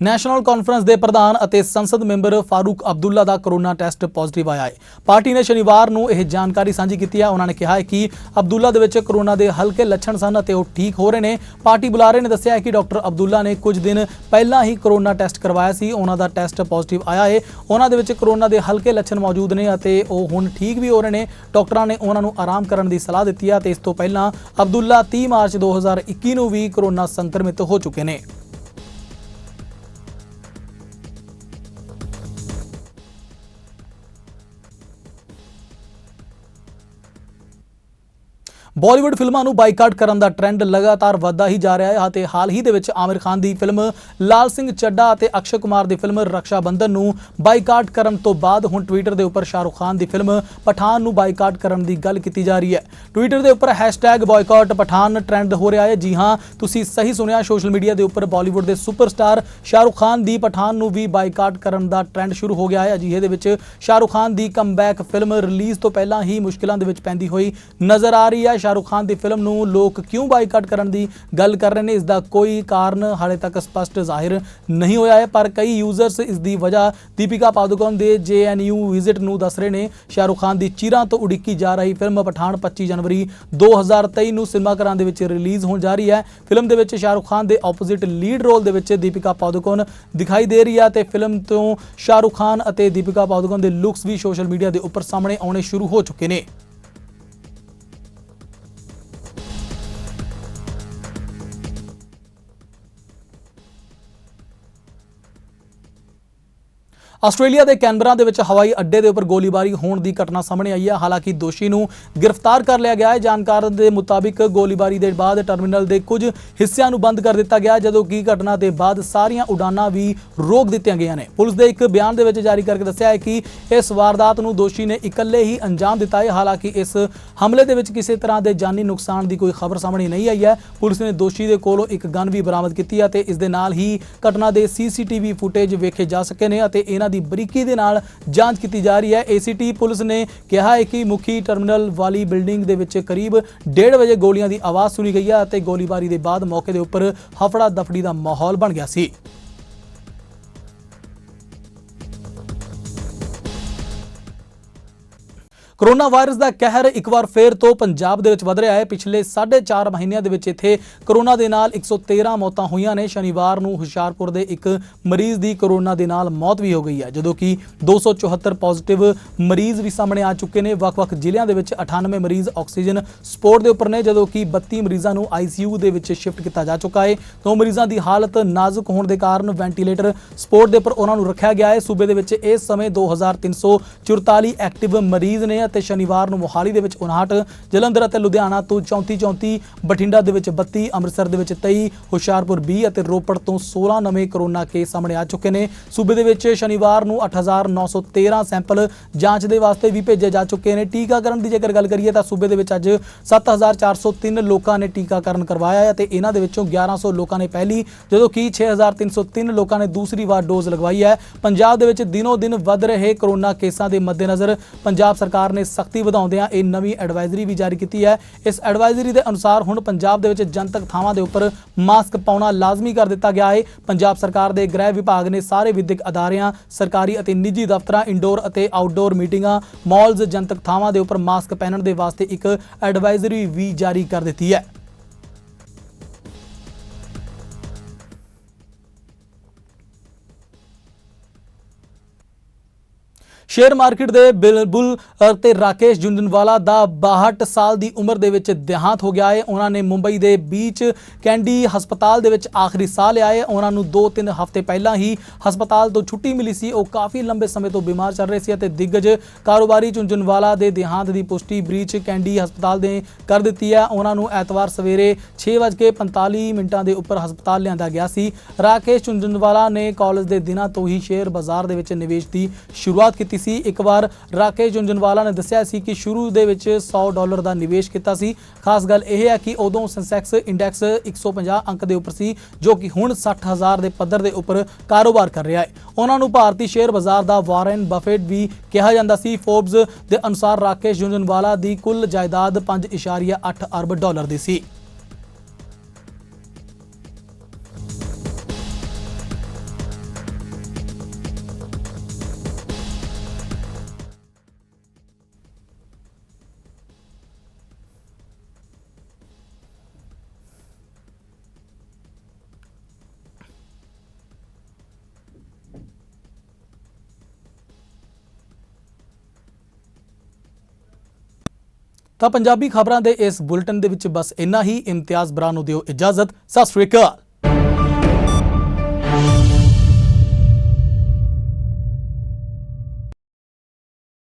A: ਨੈਸ਼ਨਲ ਕਾਨਫਰੰਸ ਦੇ ਪ੍ਰਧਾਨ ਅਤੇ ਸੰਸਦ ਮੈਂਬਰ ਫਾਰੂਕ ਅਬਦੁੱਲਾ ਦਾ ਕੋਰੋਨਾ ਟੈਸਟ ਪੋਜ਼ਿਟਿਵ ਆਇਆ ਹੈ। ਪਾਰਟੀ ਨੇ ਸ਼ਨੀਵਾਰ ਨੂੰ ਇਹ ਜਾਣਕਾਰੀ ਸਾਂਝੀ ਕੀਤੀ ਹੈ। ਉਹਨਾਂ ਨੇ ਕਿਹਾ ਹੈ ਕਿ ਅਬਦੁੱਲਾ ਦੇ ਵਿੱਚ ਕੋਰੋਨਾ ਦੇ ਹਲਕੇ ਲੱਛਣ ਸਨ ਅਤੇ ਉਹ ਠੀਕ ਹੋ ਰਹੇ ਨੇ। ਪਾਰਟੀ ਬੁਲਾਰੇ ਨੇ ਦੱਸਿਆ ਹੈ ਕਿ ਡਾਕਟਰ ਅਬਦੁੱਲਾ ਨੇ ਕੁਝ ਦਿਨ ਪਹਿਲਾਂ ਹੀ ਕੋਰੋਨਾ ਟੈਸਟ ਕਰਵਾਇਆ ਸੀ। ਉਹਨਾਂ ਦਾ ਟੈਸਟ ਪੋਜ਼ਿਟਿਵ ਆਇਆ ਹੈ। ਉਹਨਾਂ ਦੇ ਵਿੱਚ ਕੋਰੋਨਾ ਦੇ ਹਲਕੇ ਲੱਛਣ ਮੌਜੂਦ ਨੇ ਅਤੇ ਉਹ ਹੁਣ ਠੀਕ ਵੀ ਹੋ ਰਹੇ ਨੇ। ਡਾਕਟਰਾਂ ਨੇ ਉਹਨਾਂ ਨੂੰ ਆਰਾਮ ਕਰਨ ਦੀ ਸਲਾਹ ਦਿੱਤੀ ਹੈ ਤੇ ਇਸ ਤੋਂ ਪਹਿਲਾਂ ਅਬਦੁੱਲਾ 30 ਮਾਰਚ 2021 ਨੂੰ ਵੀ ਕੋਰੋਨਾ ਸੰਕਰਮਿਤ ਹੋ ਚੁੱਕੇ ਨੇ। ਬਾਲੀਵੁੱਡ ਫਿਲਮਾਂ ਨੂੰ ਬਾਈਕਾਟ ਕਰਨ ਦਾ ਟ੍ਰੈਂਡ ਲਗਾਤਾਰ ਵਧਦਾ ਹੀ ਜਾ ਰਿਹਾ ਹੈ ਅਤੇ ਹਾਲ ਹੀ ਦੇ ਵਿੱਚ ਆਮਿਰ ਖਾਨ ਦੀ ਫਿਲਮ ਲਾਲ ਸਿੰਘ ਚੱਡਾ ਅਤੇ ਅਕਸ਼ੇ ਕੁਮਾਰ ਦੀ ਫਿਲਮ ਰਕਸ਼ਾ ਬੰਧਨ ਨੂੰ ਬਾਈਕਾਟ ਕਰਨ ਤੋਂ ਬਾਅਦ ਹੁਣ ਟਵਿੱਟਰ ਦੇ ਉੱਪਰ ਸ਼ਾਹਰੁਖ ਖਾਨ ਦੀ ਫਿਲਮ ਪਠਾਨ ਨੂੰ ਬਾਈਕਾਟ ਕਰਨ ਦੀ ਗੱਲ ਕੀਤੀ ਜਾ ਰਹੀ ਹੈ। ਟਵਿੱਟਰ ਦੇ ਉੱਪਰ #ਬਾਈਕਾਟ ਪਠਾਨ ਟ੍ਰੈਂਡ ਹੋ ਰਿਹਾ ਹੈ। ਜੀ ਹਾਂ, ਤੁਸੀਂ ਸਹੀ ਸੁਣਿਆ, ਸੋਸ਼ਲ ਮੀਡੀਆ ਦੇ ਉੱਪਰ ਬਾਲੀਵੁੱਡ ਦੇ ਸੁਪਰਸਟਾਰ ਸ਼ਾਹਰੁਖ ਖਾਨ ਦੀ ਪਠਾਨ ਨੂੰ ਵੀ ਬਾਈਕਾਟ ਕਰਨ ਦਾ ਟ੍ਰੈਂਡ ਸ਼ੁਰੂ ਹੋ ਗਿਆ ਹੈ। ਅਜਿਹੇ ਦੇ ਵਿੱਚ ਸ਼ਾਹਰੁਖ ਖਾਨ ਦੀ ਕਮਬੈਕ ਫਿਲਮ ਰਿਲੀਜ਼ ਤੋਂ ਪਹਿਲਾਂ ਹੀ ਮੁਸ਼ਕਿਲਾਂ ਦੇ ਵਿੱਚ ਪੈਂਦੀ ਹੋਈ ਨਜ਼ਰ ਆ ਰਹੀ ਹੈ। ਸ਼ਾਹਰੁਖ ਖਾਨ ਦੀ ਫਿਲਮ ਨੂੰ ਲੋਕ ਕਿਉਂ ਬਾਈਕਾਟ ਕਰਨ ਦੀ ਗੱਲ ਕਰ ਰਹੇ ਨੇ, ਇਸ ਦਾ ਕੋਈ ਕਾਰਨ ਹਾਲੇ ਤੱਕ ਸਪਸ਼ਟ ਜ਼ਾਹਿਰ ਨਹੀਂ ਹੋਇਆ ਹੈ, ਪਰ ਕਈ ਯੂਜ਼ਰਸ ਇਸ ਦੀ ਵਜ੍ਹਾ ਦੀਪਿਕਾ ਪਾਦੂਕੋਣ ਦੇ JNU ਵਿਜ਼ਿਟ ਨੂੰ ਦੱਸ ਰਹੇ ਨੇ। ਸ਼ਾਹਰੁਖ ਖਾਨ ਦੀ ਚਿਰਾਂ ਤੋਂ ਉਡੀਕੀ ਜਾ ਰਹੀ ਫਿਲਮ ਪਠਾਨ 25 ਜਨਵਰੀ 2023 ਨੂੰ ਸਿਨੇਮਾਘਰਾਂ ਦੇ ਵਿੱਚ ਰਿਲੀਜ਼ ਹੋਣ ਜਾ ਰਹੀ ਹੈ। ਫਿਲਮ ਦੇ ਵਿੱਚ ਸ਼ਾਹਰੁਖ ਖਾਨ ਦੇ ਆਪੋਜ਼ਿਟ ਲੀਡ ਰੋਲ ਦੇ ਵਿੱਚ ਦੀਪਿਕਾ ਪਾਦੂਕੋਣ ਦਿਖਾਈ ਦੇ ਰਹੀ ਹੈ ਤੇ ਫਿਲਮ ਤੋਂ ਸ਼ਾਹਰੁਖ ਖਾਨ ਅਤੇ ਦੀਪਿਕਾ ਪਾਦੂਕੋਣ ਦੇ ਲੁੱਕਸ ਵੀ ਸੋਸ਼ਲ ਮੀਡੀਆ ਦੇ ਉੱਪਰ ਸਾਹਮਣੇ ਆਉਣੇ ਸ਼ੁਰੂ ਹੋ ਚੁੱਕੇ ਨੇ। ਆਸਟ੍ਰੇਲੀਆ ਦੇ ਕੈਨਬਰਾ ਦੇ ਵਿੱਚ ਹਵਾਈ ਅੱਡੇ ਦੇ ਉੱਪਰ ਗੋਲੀਬਾਰੀ ਹੋਣ ਦੀ ਘਟਨਾ ਸਾਹਮਣੇ ਆਈ ਹੈ। ਹਾਲਾਂਕਿ ਦੋਸ਼ੀ ਨੂੰ ਗ੍ਰਿਫਤਾਰ ਕਰ ਲਿਆ ਗਿਆ ਹੈ। ਜਾਣਕਾਰਾਂ ਦੇ ਮੁਤਾਬਿਕ ਗੋਲੀਬਾਰੀ ਦੇ ਬਾਅਦ ਟਰਮੀਨਲ ਦੇ ਕੁਝ ਹਿੱਸਿਆਂ ਨੂੰ ਬੰਦ ਕਰ ਦਿੱਤਾ ਗਿਆ, ਜਦੋਂ ਕਿ ਘਟਨਾ ਦੇ ਬਾਅਦ ਸਾਰੀਆਂ ਉਡਾਨਾਂ ਵੀ ਰੋਕ ਦਿੱਤੀਆਂ ਗਈਆਂ ਨੇ। ਪੁਲਿਸ ਦੇ ਇੱਕ ਬਿਆਨ ਦੇ ਵਿੱਚ ਜਾਰੀ ਕਰਕੇ ਦੱਸਿਆ ਹੈ ਕਿ ਇਸ ਵਾਰਦਾਤ ਨੂੰ ਦੋਸ਼ੀ ਨੇ ਇਕੱਲੇ ਹੀ ਅੰਜਾਮ ਦਿੱਤਾ ਹੈ। ਹਾਲਾਂਕਿ ਇਸ ਹਮਲੇ ਦੇ ਵਿੱਚ ਕਿਸੇ ਤਰ੍ਹਾਂ ਦੇ ਜਾਨੀ ਨੁਕਸਾਨ ਦੀ ਕੋਈ ਖਬਰ ਸਾਹਮਣੇ ਨਹੀਂ ਆਈ ਹੈ। ਪੁਲਿਸ ਨੇ ਦੋਸ਼ੀ ਦੇ ਕੋਲੋਂ ਇੱਕ ਗਨ ਵੀ ਬਰਾਮਦ ਕੀਤੀ ਹੈ ਤੇ ਇਸ ਦੇ ਨਾਲ ਹੀ ਘਟਨਾ ਦੇ CCTV ਫੁਟੇਜ ਵੇਖੇ ਜਾ ਸਕੇ ਨੇ ਅਤੇ ਇਹਨਾਂ ਦੀ ਬਰੀਕੀ ਦੇ ਨਾਲ ਜਾਂਚ ਕੀਤੀ ਜਾ ਰਹੀ ਹੈ। ACT ਪੁਲਿਸ ਨੇ ਕਿਹਾ ਹੈ ਕਿ ਮੁਖੀ ਟਰਮੀਨਲ ਵਾਲੀ ਬਿਲਡਿੰਗ ਦੇ ਵਿੱਚ ਕਰੀਬ 1:30 ਵਜੇ ਗੋਲੀਆਂ ਦੀ ਆਵਾਜ਼ ਸੁਣੀ ਗਈ ਹੈ ਅਤੇ ਗੋਲੀਬਾਰੀ ਦੇ ਬਾਅਦ ਮੌਕੇ ਦੇ ਉੱਪਰ ਹਫੜਾ ਦਫੜੀ ਦਾ ਮਾਹੌਲ ਬਣ ਗਿਆ ਸੀ। ਕੋਰੋਨਾ ਵਾਇਰਸ ਦਾ ਕਹਿਰ ਇੱਕ ਵਾਰ ਫੇਰ ਤੋਂ ਪੰਜਾਬ ਦੇ ਵਿੱਚ ਵਧ ਰਿਹਾ ਹੈ। ਪਿਛਲੇ 4.5 ਮਹੀਨਿਆਂ ਦੇ ਵਿੱਚ ਇੱਥੇ ਕੋਰੋਨਾ ਦੇ ਨਾਲ 113 ਮੌਤਾਂ ਹੋਈਆਂ ਨੇ। ਸ਼ਨੀਵਾਰ ਨੂੰ ਹੁਸ਼ਿਆਰਪੁਰ ਦੇ ਇੱਕ ਮਰੀਜ਼ ਦੀ ਕੋਰੋਨਾ ਦੇ ਨਾਲ ਮੌਤ ਵੀ ਹੋ ਗਈ ਹੈ, ਜਦੋਂ ਕਿ 274 ਪੋਜ਼ਿਟਿਵ ਮਰੀਜ਼ ਵੀ ਸਾਹਮਣੇ ਆ ਚੁੱਕੇ ਨੇ। ਵੱਖ-ਵੱਖ ਜ਼ਿਲ੍ਹਿਆਂ ਦੇ ਵਿੱਚ 98 ਮਰੀਜ਼ ਆਕਸੀਜਨ ਸਪੋਰਟ ਦੇ ਉੱਪਰ ਨੇ, ਜਦੋਂ ਕਿ 32 ਮਰੀਜ਼ਾਂ ਨੂੰ ICU ਦੇ ਵਿੱਚ ਸ਼ਿਫਟ ਕੀਤਾ ਜਾ ਚੁੱਕਾ ਹੈ। 2 ਮਰੀਜ਼ਾਂ ਦੀ ਹਾਲਤ ਨਾਜ਼ੁਕ ਹੋਣ ਦੇ ਕਾਰਨ ਵੈਂਟੀਲੇਟਰ ਸਪੋਰਟ ਦੇ ਉੱਪਰ ਉਹਨਾਂ ਨੂੰ ਰੱਖਿਆ ਗਿਆ ਹੈ। ਸੂਬੇ ਦੇ ਵਿੱਚ ਇਸ ਸਮੇਂ 2344 ਐਕਟਿਵ ਮਰੀਜ਼ ਨੇ ਅਤੇ ਸ਼ਨੀਵਾਰ ਨੂੰ ਮੋਹਾਲੀ ਦੇ ਵਿੱਚ 59, ਜਲੰਧਰ ਅਤੇ ਲੁਧਿਆਣਾ ਤੋਂ 34, ਬਠਿੰਡਾ ਦੇ ਵਿੱਚ 32, ਅੰਮ੍ਰਿਤਸਰ ਦੇ ਵਿੱਚ 23, ਹੁਸ਼ਿਆਰਪੁਰ 20 ਅਤੇ ਰੋਪੜ ਤੋਂ 16 ਨਵੇਂ ਕੋਰੋਨਾ ਕੇਸ ਸਾਹਮਣੇ ਆ ਚੁੱਕੇ ਨੇ। ਸੂਬੇ ਦੇ ਵਿੱਚ ਸ਼ਨੀਵਾਰ ਨੂੰ 8913 ਸੈਂਪਲ ਜਾਂਚ ਦੇ ਵਾਸਤੇ ਵੀ ਭੇਜੇ ਜਾ ਚੁੱਕੇ ਨੇ। ਟੀਕਾਕਰਨ ਦੀ ਜੇਕਰ ਗੱਲ ਕਰੀਏ ਤਾਂ ਸੂਬੇ ਦੇ ਵਿੱਚ ਅੱਜ 7403 ਲੋਕਾਂ ਨੇ ਟੀਕਾਕਰਨ ਕਰਵਾਇਆ ਹੈ ਅਤੇ ਇਹਨਾਂ ਦੇ ਵਿੱਚੋਂ 1100 ਲੋਕਾਂ ਨੇ ਪਹਿਲੀ, ਜਦੋਂ ਕਿ 6303 ਲੋਕਾਂ ਨੇ ਦੂਸਰੀ ਵਾਰ ਡੋਜ਼ ਲਗਵਾਈ ਹੈ। ਪੰਜਾਬ ਦੇ ਵਿੱਚ ਦਿਨੋਂ ਦਿਨ ਵੱਧ ਰਹੇ ਕੋਰੋਨਾ ਕੇਸਾਂ ਦੇ ਮੱਦੇਨਜ਼ਰ ਪੰਜਾਬ ਸਰਕਾਰ ਨੇ ਸਖਤੀ ਵਧਾਉਂਦਿਆਂ ਇਹ ਨਵੀਂ ਐਡਵਾਈਜ਼ਰੀ ਵੀ ਜਾਰੀ ਕੀਤੀ ਹੈ। ਇਸ ਐਡਵਾਈਜ਼ਰੀ ਦੇ ਅਨੁਸਾਰ ਹੁਣ ਪੰਜਾਬ ਦੇ ਵਿੱਚ ਜਨਤਕ ਥਾਵਾਂ ਦੇ ਉੱਪਰ ਮਾਸਕ ਪਾਉਣਾ ਲਾਜ਼ਮੀ ਕਰ ਦਿੱਤਾ ਗਿਆ ਹੈ। ਪੰਜਾਬ ਸਰਕਾਰ ਦੇ ਗ੍ਰਹਿ ਵਿਭਾਗ ਨੇ ਸਾਰੇ ਵਿਦਿਅਕ ਅਦਾਰਿਆਂ, ਸਰਕਾਰੀ ਅਤੇ ਨਿੱਜੀ ਦਫ਼ਤਰਾਂ, ਇੰਡੋਰ ਅਤੇ ਆਊਟਡੋਰ ਮੀਟਿੰਗਾਂ, ਮਾਲਜ਼, ਜਨਤਕ ਥਾਵਾਂ ਦੇ ਉੱਪਰ ਮਾਸਕ ਪਹਿਨਣ ਦੇ ਵਾਸਤੇ ਇੱਕ ਐਡਵਾਈਜ਼ਰੀ ਵੀ ਜਾਰੀ ਕਰ ਦਿੱਤੀ ਹੈ। ਸ਼ੇਅਰ ਮਾਰਕੀਟ ਦੇ ਬਿਲਬੁਲ ਅਤੇ ਰਾਕੇਸ਼ ਜੁੰਜਨਵਾਲਾ ਦਾ 62 ਸਾਲ ਦੀ ਉਮਰ ਦੇ ਵਿੱਚ ਦੇਹਾਂਤ ਹੋ ਗਿਆ ਹੈ। ਉਹਨਾਂ ਨੇ ਮੁੰਬਈ ਦੇ ਬੀਚ ਕੈਂਡੀ ਹਸਪਤਾਲ ਦੇ ਵਿੱਚ ਆਖਰੀ ਸਾਹ ਲਿਆ ਹੈ। ਉਹਨਾਂ ਨੂੰ 2-3 ਹਫ਼ਤੇ ਪਹਿਲਾਂ ਹੀ ਹਸਪਤਾਲ ਤੋਂ ਛੁੱਟੀ ਮਿਲੀ ਸੀ। ਉਹ ਕਾਫੀ ਲੰਬੇ ਸਮੇਂ ਤੋਂ ਬਿਮਾਰ ਚੱਲ ਰਹੇ ਸੀ ਅਤੇ ਦਿੱਗਜ ਕਾਰੋਬਾਰੀ ਜੁੰਜਨਵਾਲਾ ਦੇ ਦੇਹਾਂਤ ਦੀ ਪੁਸ਼ਟੀ ਬੀਚ ਕੈਂਡੀ ਹਸਪਤਾਲ ਨੇ ਕਰ ਦਿੱਤੀ ਹੈ। ਉਹਨਾਂ ਨੂੰ ਐਤਵਾਰ ਸਵੇਰੇ 6:45 ਦੇ ਉੱਪਰ ਹਸਪਤਾਲ ਲਿਆਂਦਾ ਗਿਆ ਸੀ। ਰਾਕੇਸ਼ ਜੁੰਜਨਵਾਲਾ ਨੇ ਕਾਲਜ ਦੇ ਦਿਨਾਂ ਤੋਂ ਹੀ ਸ਼ੇਅਰ ਬਾਜ਼ਾਰ ਦੇ ਵਿੱਚ ਨਿਵੇਸ਼ ਦੀ ਸ਼ੁਰੂਆਤ ਕੀਤੀ ਸੀ। ਇੱਕ ਵਾਰ ਰਾਕੇਸ਼ ਜੁੰਜਨਵਾਲਾ ਨੇ ਦੱਸਿਆ ਸੀ ਕਿ ਸ਼ੁਰੂ ਦੇ ਵਿੱਚ $100 ਦਾ ਨਿਵੇਸ਼ ਕੀਤਾ ਸੀ। ਖਾਸ ਗੱਲ ਇਹ ਹੈ ਕਿ ਉਦੋਂ ਸੈਂਸੈਕਸ ਇੰਡੈਕਸ 150 ਅੰਕ ਦੇ ਉੱਪਰ ਸੀ, ਜੋ ਕਿ ਹੁਣ 60,000 ਦੇ ਪੱਧਰ ਦੇ ਉੱਪਰ ਕਾਰੋਬਾਰ ਕਰ ਰਿਹਾ ਹੈ। ਉਹਨਾਂ ਨੂੰ ਭਾਰਤੀ ਸ਼ੇਅਰ ਬਾਜ਼ਾਰ ਦਾ ਵਾਰਨ ਬਫੇਟ ਵੀ ਕਿਹਾ ਜਾਂਦਾ ਸੀ। ਫੋਰਬਸ ਦੇ ਅਨੁਸਾਰ ਰਾਕੇਸ਼ ਜੁੰਜਨਵਾਲਾ ਦੀ ਕੁੱਲ ਜਾਇਦਾਦ $5.8 ਅਰਬ ਦੀ ਸੀ। ਤਾਂ ਪੰਜਾਬੀ ਖਬਰਾਂ ਦੇ ਇਸ ਬੁਲੇਟਿਨ ਦੇ ਵਿੱਚ ਬਸ ਇੰਨਾ ਹੀ। ਇਮਤਿਆਜ਼ ਬਰਾ ਨੂੰ ਦਿਓ ਇਜਾਜ਼ਤ। ਸਤਿ ਸ਼੍ਰੀ ਅਕਾਲ।